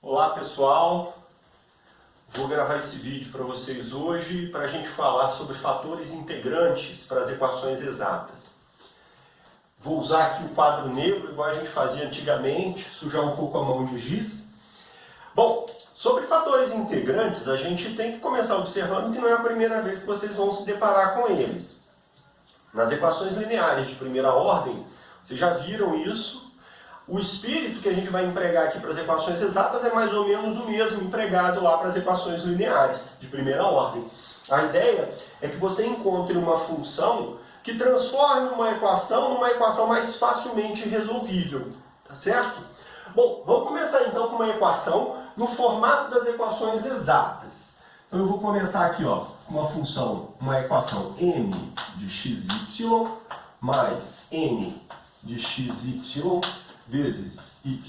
Olá pessoal, vou gravar esse vídeo para vocês hoje para a gente falar sobre fatores integrantes para as equações exatas. Vou usar aqui o quadro negro, igual a gente fazia antigamente, sujar um pouco a mão de giz. Bom, sobre fatores integrantes, a gente tem que começar observando que não é a primeira vez que vocês vão se deparar com eles. Nas equações lineares de primeira ordem, vocês já viram isso. O espírito que a gente vai empregar aqui para as equações exatas é mais ou menos o mesmo empregado lá para as equações lineares de primeira ordem. A ideia é que você encontre uma função que transforme uma equação numa equação mais facilmente resolvível, tá certo? Bom, vamos começar então com uma equação no formato das equações exatas. Então eu vou começar aqui, ó, com uma equação m de xy mais n de xy vezes y'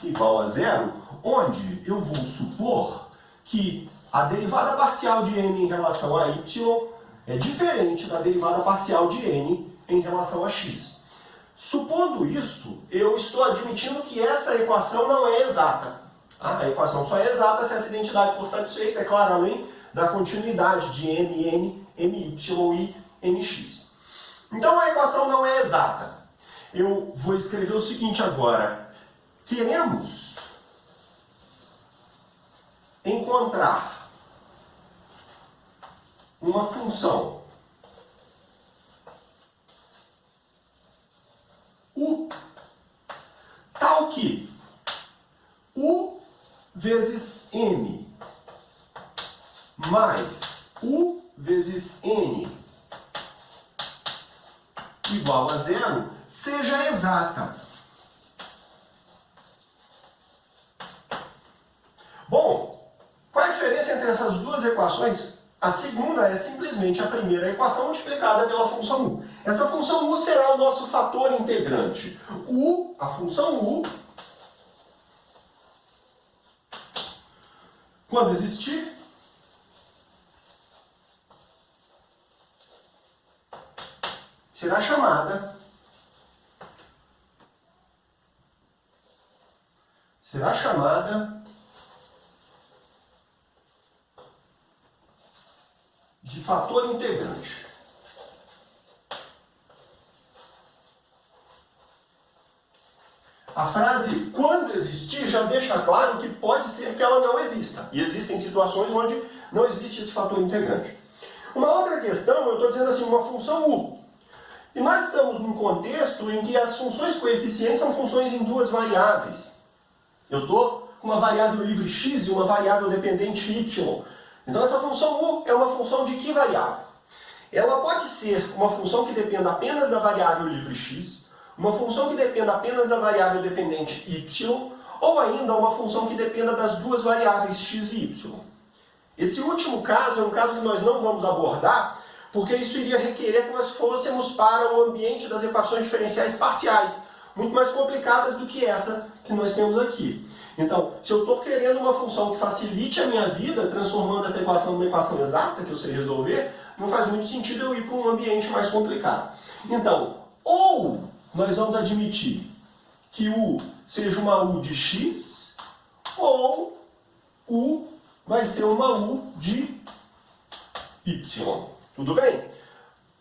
igual a zero, onde eu vou supor que a derivada parcial de n em relação a y é diferente da derivada parcial de n em relação a x. Supondo isso, eu estou admitindo que essa equação não é exata. A equação só é exata se essa identidade for satisfeita, é claro, além da continuidade de mn, my e mx. Então a equação não é exata. Eu vou escrever o seguinte agora. Queremos encontrar uma função u tal que u vezes m mais u vezes n igual a zero seja exata. Bom, qual é a diferença entre essas duas equações? A segunda é simplesmente a primeira equação multiplicada pela função u. Essa função u será o nosso fator integrante. A função u, quando existir, será chamada de fator integrante. A frase quando existir já deixa claro que pode ser que ela não exista. E existem situações onde não existe esse fator integrante. Uma outra questão, eu estou dizendo assim, uma função u. E nós estamos num contexto em que as funções coeficientes são funções em duas variáveis. Eu estou com uma variável livre x e uma variável dependente y. Então essa função u é uma função de que variável? Ela pode ser uma função que dependa apenas da variável livre x, uma função que dependa apenas da variável dependente y, ou ainda uma função que dependa das duas variáveis x e y. Esse último caso é um caso que nós não vamos abordar, porque isso iria requerer que nós fôssemos para o ambiente das equações diferenciais parciais, muito mais complicadas do que essa que nós temos aqui. Então, se eu estou querendo uma função que facilite a minha vida, transformando essa equação numa equação exata, que eu sei resolver, não faz muito sentido eu ir para um ambiente mais complicado. Então, ou nós vamos admitir que u seja uma u de x, ou u vai ser uma u de y. Tudo bem?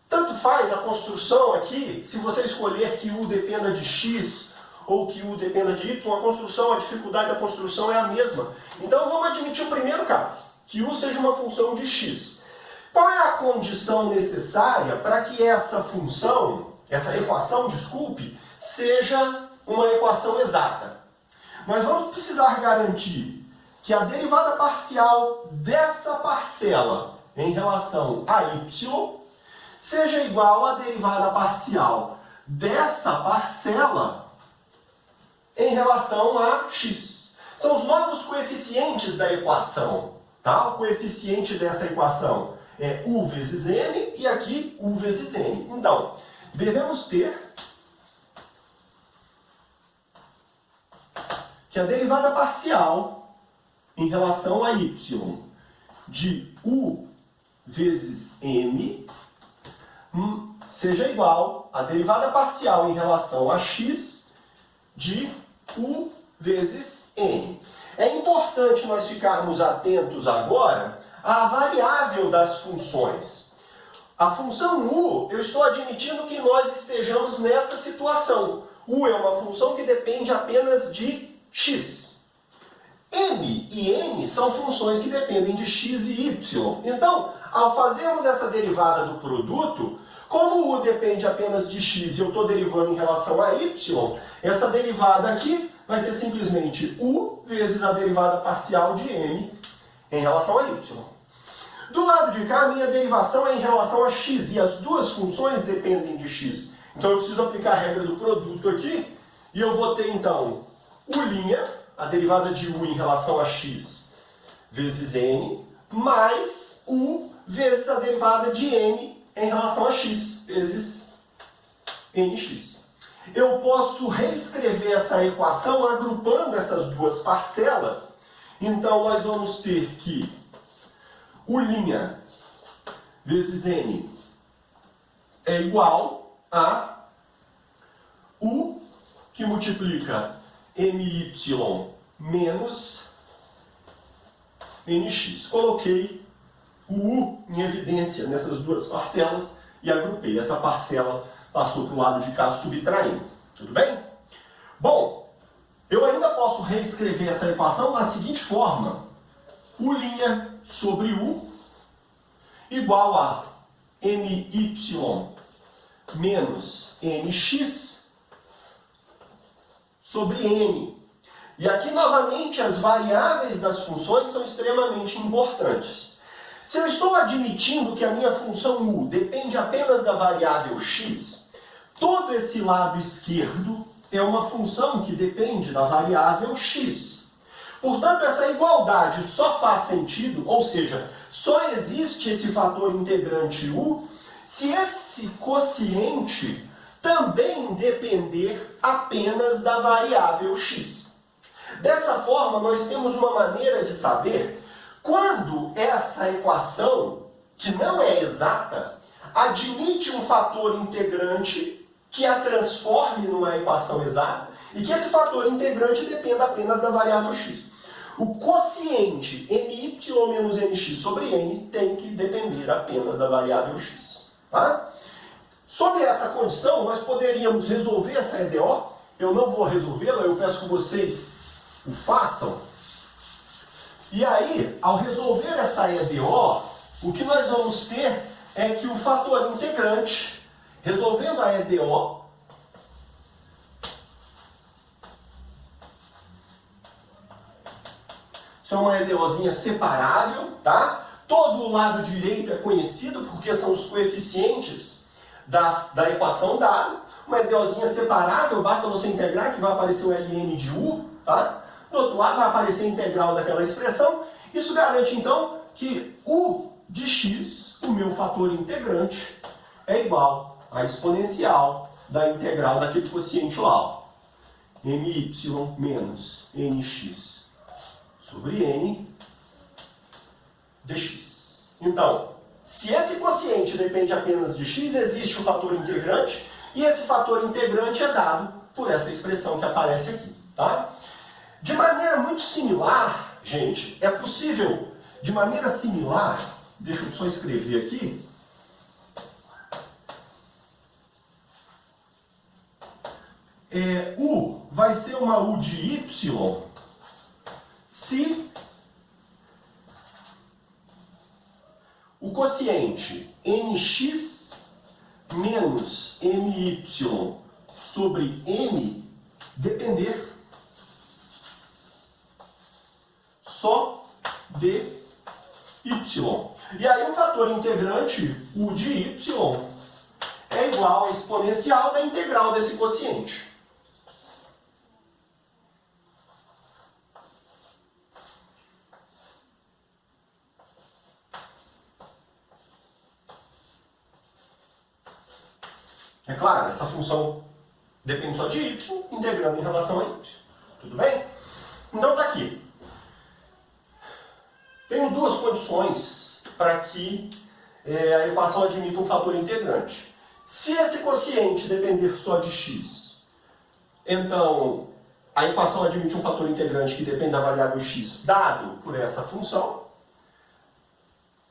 Tanto faz a construção aqui, se você escolher que u dependa de x ou que u dependa de y, a construção, a dificuldade da construção é a mesma. Então vamos admitir o primeiro caso, que u seja uma função de x. Qual é a condição necessária para que essa equação, seja uma equação exata? Nós vamos precisar garantir que a derivada parcial dessa parcela em relação a y seja igual à derivada parcial dessa parcela em relação a x. São os novos coeficientes da equação. Tá? O coeficiente dessa equação é u vezes n e aqui u vezes n. Então, devemos ter que a derivada parcial em relação a y de u vezes m seja igual à derivada parcial em relação a x de u vezes n. É importante nós ficarmos atentos agora à variável das funções. A função u, eu estou admitindo que nós estejamos nessa situação. U é uma função que depende apenas de x. M e n são funções que dependem de x e y. Então, ao fazermos essa derivada do produto, como u depende apenas de x e eu estou derivando em relação a y, essa derivada aqui vai ser simplesmente u vezes a derivada parcial de n em relação a y. Do lado de cá, a minha derivação é em relação a x, e as duas funções dependem de x. Então eu preciso aplicar a regra do produto aqui, e eu vou ter então u', a derivada de u em relação a x, vezes n, mais u vezes a derivada de n em relação a x, vezes nx. Eu posso reescrever essa equação agrupando essas duas parcelas. Então nós vamos ter que u' vezes n é igual a u que multiplica my menos nx. Coloquei o u em evidência nessas duas parcelas e agrupei. Essa parcela passou para o lado de cá subtraindo. Tudo bem? Bom, eu ainda posso reescrever essa equação da seguinte forma. U' sobre u igual a my menos nx sobre n. E aqui, novamente, as variáveis das funções são extremamente importantes. Se eu estou admitindo que a minha função u depende apenas da variável x, todo esse lado esquerdo é uma função que depende da variável x. Portanto, essa igualdade só faz sentido, ou seja, só existe esse fator integrante u, se esse quociente também depender apenas da variável x. Dessa forma, nós temos uma maneira de saber quando essa equação, que não é exata, admite um fator integrante que a transforme numa equação exata e que esse fator integrante dependa apenas da variável x. O quociente my menos nx sobre n tem que depender apenas da variável x. Tá? Sob essa condição, nós poderíamos resolver essa EDO. Eu não vou resolvê-la, eu peço que vocês o façam. E aí, ao resolver essa EDO, o que nós vamos ter é que o fator integrante, resolvendo a EDO, isso é uma EDOzinha separável, tá? Todo o lado direito é conhecido porque são os coeficientes da equação dada. Uma EDOzinha separável, basta você integrar que vai aparecer o ln de u, tá? Do outro lado vai aparecer a integral daquela expressão. Isso garante, então, que u de x, o meu fator integrante, é igual à exponencial da integral daquele quociente lá, ó. My menos nx sobre n dx. Então, se esse quociente depende apenas de x, existe o fator integrante, e esse fator integrante é dado por essa expressão que aparece aqui. Tá? De maneira muito similar, gente, é possível, de maneira similar, deixa eu só escrever aqui, u vai ser uma u de y se o quociente nx menos my sobre n depender só de y. E aí o fator integrante, u de y, é igual à exponencial da integral desse quociente. É claro, essa função depende só de y, integrando em relação a y. Tudo bem? Então está aqui. Tenho duas condições para que a equação admita um fator integrante. Se esse quociente depender só de x, então a equação admite um fator integrante que depende da variável x dado por essa função.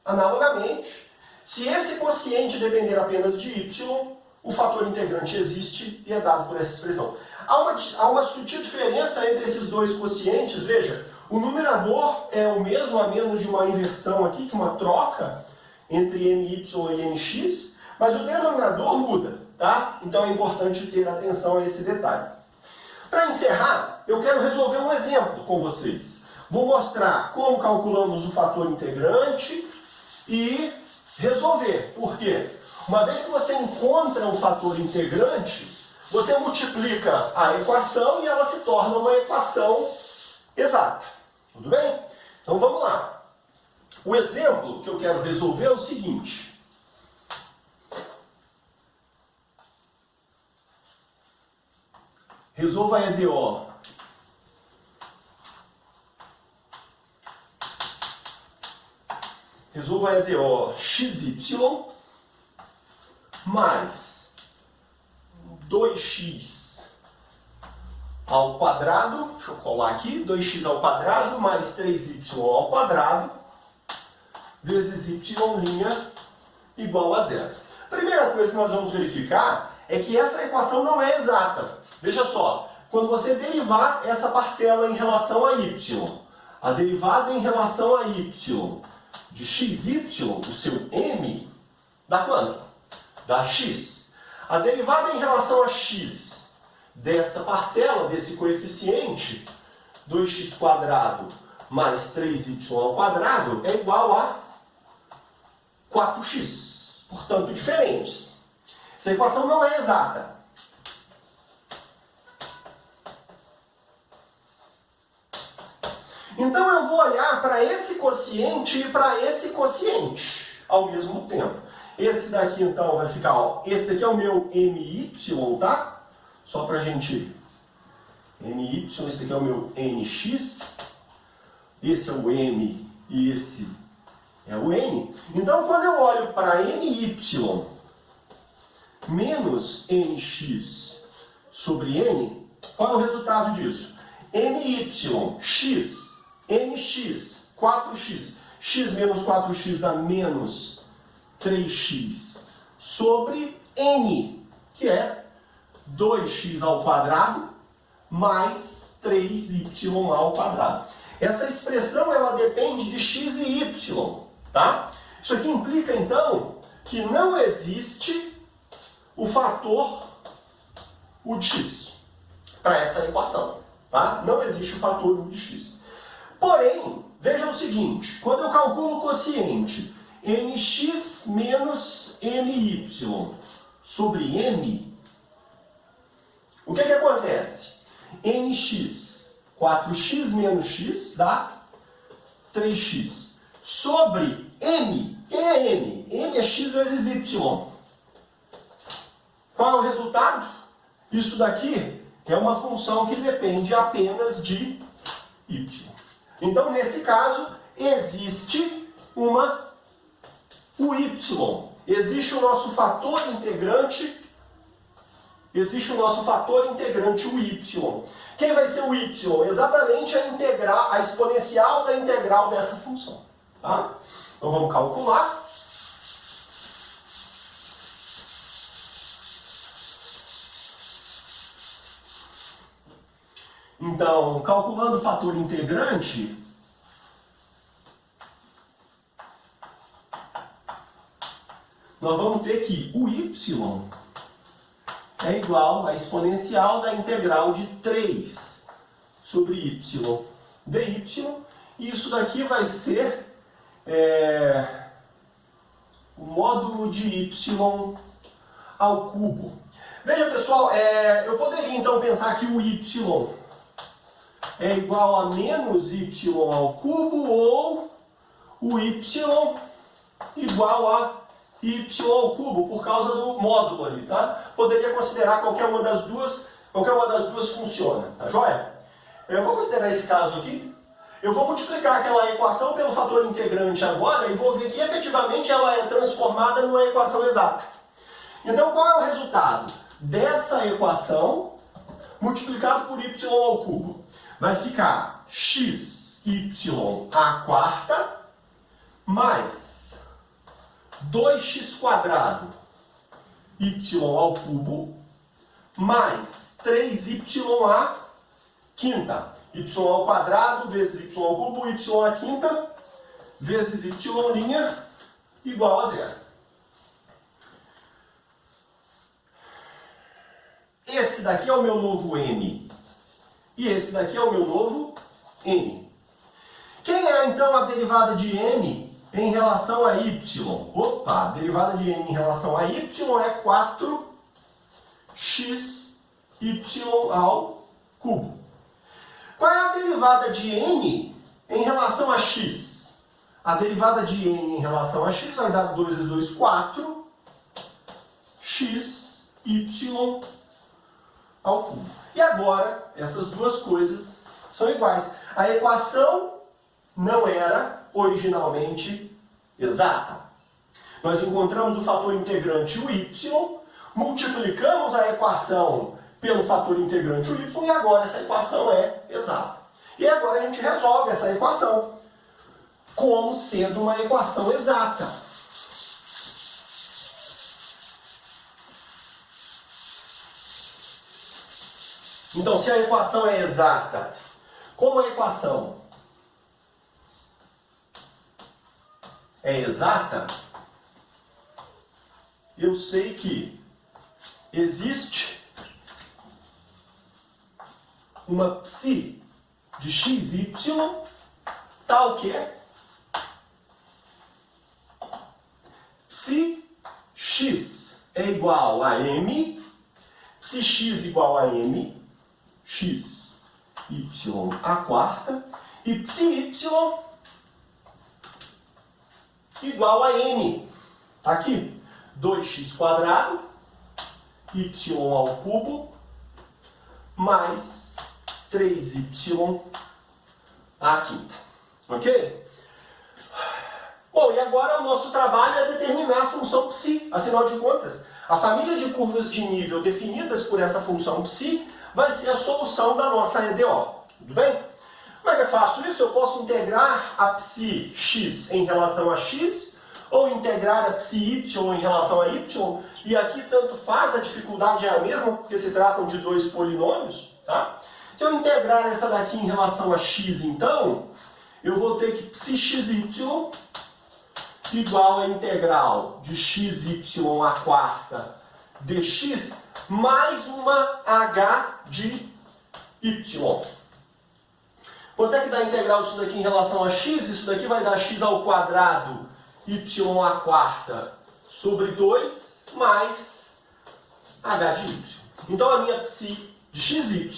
Analogamente, se esse quociente depender apenas de y, o fator integrante existe e é dado por essa expressão. Há uma sutil diferença entre esses dois quocientes. Veja, o numerador é o mesmo, a menos de uma inversão aqui, que uma troca entre ny e nx, mas o denominador muda, tá? Então é importante ter atenção a esse detalhe. Para encerrar, eu quero resolver um exemplo com vocês. Vou mostrar como calculamos o fator integrante e resolver. Por quê? Uma vez que você encontra o fator integrante, você multiplica a equação e ela se torna uma equação exata. Tudo bem? Então vamos lá. O exemplo que eu quero resolver é o seguinte. Resolva a EDO. Resolva a EDO xy mais 2x ao quadrado, deixa eu colar aqui, 2x ao quadrado mais 3y ao quadrado vezes y' igual a zero. Primeira coisa que nós vamos verificar é que essa equação não é exata. Veja só, quando você derivar essa parcela em relação a y, a derivada em relação a y de xy, o seu m, dá quanto? Dá x. A derivada em relação a x dessa parcela, desse coeficiente, 2x² mais 3y ao quadrado, é igual a 4x. Portanto, diferentes. Essa equação não é exata. Então eu vou olhar para esse quociente e para esse quociente ao mesmo tempo. Esse daqui então vai ficar, ó, esse daqui é o meu my, tá? Só para a gente... my, esse daqui é o meu nx, esse é o m e esse é o n. Então quando eu olho para my menos nx sobre n, qual é o resultado disso? my, x, nx, 4x, x menos 4x dá menos 3x sobre n, que é 2x ao quadrado mais 3y ao quadrado. Essa expressão ela depende de x e y, tá? Isso aqui implica então que não existe o fator u de x para essa equação, tá? Não existe o fator u de x. Porém, veja o seguinte, quando eu calculo o quociente nx menos my sobre m, o que acontece? Nx, 4x menos x dá 3x. Sobre m, quem é m? M é x vezes y. Qual é o resultado? Isso daqui é uma função que depende apenas de y. Então, nesse caso, existe o y. Existe o nosso fator integrante, o y. Quem vai ser o y? Exatamente a exponencial da integral dessa função. Tá? Então, vamos calcular. Então, calculando o fator integrante, nós vamos ter que o y é igual à exponencial da integral de 3 sobre y dy, e isso daqui vai ser o módulo de y ao cubo. Veja, pessoal, eu poderia então pensar que o y é igual a menos y ao cubo, ou o y igual a y ao cubo, por causa do módulo ali, tá? Poderia considerar qualquer uma das duas funciona, tá joia? Eu vou considerar esse caso aqui. Eu vou multiplicar aquela equação pelo fator integrante agora e vou ver que efetivamente ela é transformada numa equação exata. Então, qual é o resultado? Dessa equação multiplicado por y ao cubo. Vai ficar xy à quarta mais 2x quadrado y ao cubo mais 3y à quinta. Y ao quadrado vezes y ao cubo, y à quinta vezes y' igual a zero. Esse daqui é o meu novo m. E esse daqui é o meu novo n. Quem é, então, a derivada de m em relação a y? Opa, a derivada de m em relação a y é 4xy ao cubo. Qual é a derivada de n em relação a x? A derivada de n em relação a x vai dar 2 vezes 2, 4, xy ao cubo. E agora, essas duas coisas são iguais. A equação não era originalmente exata. Nós encontramos o fator integrante, o y, multiplicamos a equação pelo fator integrante, o y, e agora essa equação é exata. E agora a gente resolve essa equação como sendo uma equação exata. Então, se a equação é exata, como a equação é exata, eu sei que existe uma psi de xy tal que psi x é igual a m, psi x igual a m, xy à quarta, e psi y igual a n. Aqui, 2x quadrado, y ao cubo, mais 3y à quinta. Ok? Bom, e agora o nosso trabalho é determinar a função psi. Afinal de contas, a família de curvas de nível definidas por essa função psi vai ser a solução da nossa EDO. Tudo bem? Como é que eu faço isso? Eu posso integrar a psi x em relação a x, ou integrar a psi y em relação a y, e aqui tanto faz, a dificuldade é a mesma, porque se tratam de dois polinômios, tá? Se eu integrar essa daqui em relação a x, então, eu vou ter que psi xy igual a integral de xy à quarta dx mais uma h de y. Quanto é que dá a integral disso daqui em relação a x? Isso daqui vai dar x ao quadrado y à quarta sobre 2 mais h de y. Então a minha psi de xy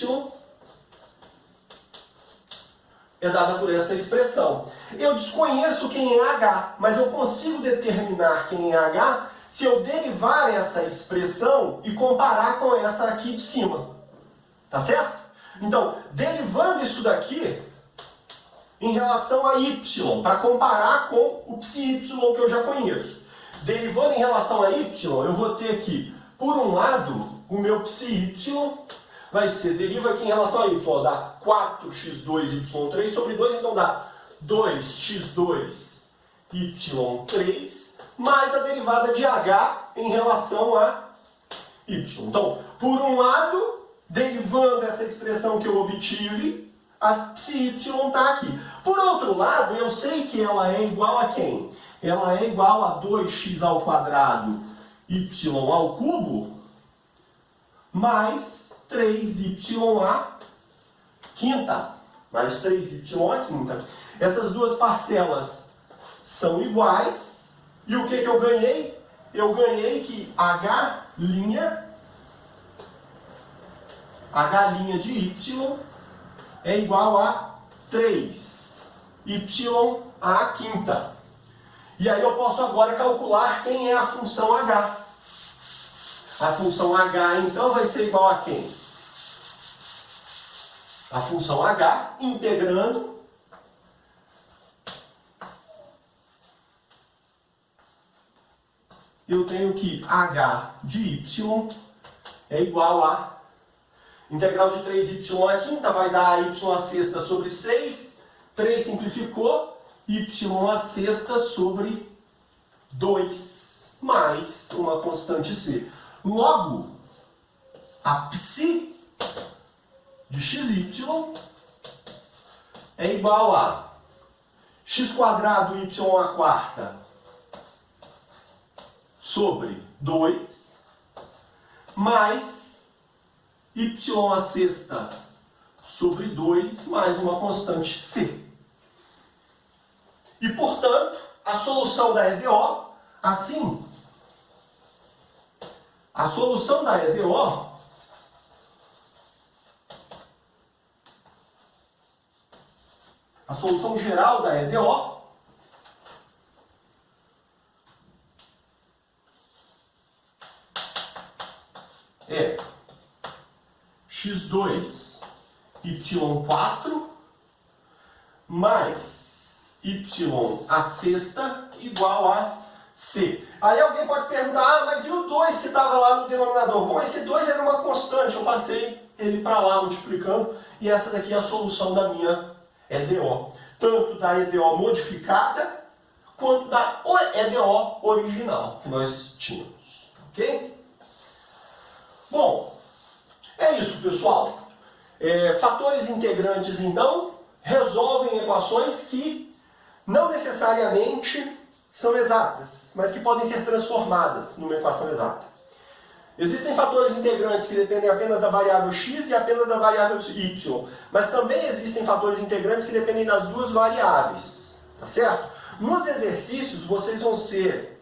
é dada por essa expressão. Eu desconheço quem é h, mas eu consigo determinar quem é h se eu derivar essa expressão e comparar com essa aqui de cima. Tá certo? Então, derivando isso daqui em relação a y, para comparar com o psi y que eu já conheço. Derivando em relação a y, eu vou ter que, por um lado, o meu psi y vai ser, deriva aqui em relação a y, dá 4x2y3 sobre 2, então dá 2x2y3 mais a derivada de h em relação a y. Então, por um lado, derivando essa expressão que eu obtive, a psi y está aqui. Por outro lado, eu sei que ela é igual a quem? Ela é igual a 2x ao quadrado y ao cubo mais 3y à quinta. Mais 3y à quinta. Essas duas parcelas são iguais. E o que eu ganhei? Eu ganhei que h' de y é igual a 3y à quinta. E aí eu posso agora calcular quem é a função h. A função h, então, vai ser igual a quem? A função h integrando eu tenho que h de y é igual a Integral de 3y à quinta vai dar y à sexta sobre 6. 3 simplificou, y à sexta sobre 2, mais uma constante c. Logo, a psi de xy é igual a x² y à quarta sobre 2 mais y à sexta sobre 2 mais uma constante c. E, portanto, a solução da EDO, assim, a solução da EDO a solução geral da EDO é x2 y4 mais y à sexta igual a c. Aí alguém pode perguntar, mas e o 2 que estava lá no denominador? Bom, esse 2 era uma constante, eu passei ele para lá multiplicando, e essa daqui é a solução da minha EDO. Tanto da EDO modificada, quanto da EDO original que nós tínhamos. Ok? Bom, é isso, pessoal. Fatores integrantes, então, resolvem equações que não necessariamente são exatas, mas que podem ser transformadas numa equação exata. Existem fatores integrantes que dependem apenas da variável x e apenas da variável y, mas também existem fatores integrantes que dependem das duas variáveis, tá certo? Nos exercícios, vocês vão ser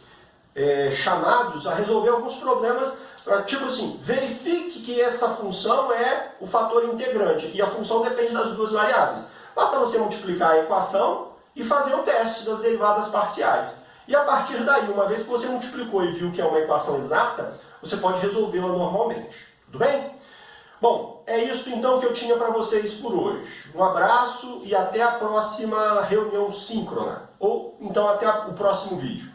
chamados a resolver alguns problemas, tipo assim, verifique que essa função é o fator integrante e a função depende das duas variáveis. Basta você multiplicar a equação e fazer o teste das derivadas parciais. E a partir daí, uma vez que você multiplicou e viu que é uma equação exata, você pode resolvê-la normalmente. Tudo bem? Bom, é isso então que eu tinha para vocês por hoje. Um abraço e até a próxima reunião síncrona. Ou então até o próximo vídeo.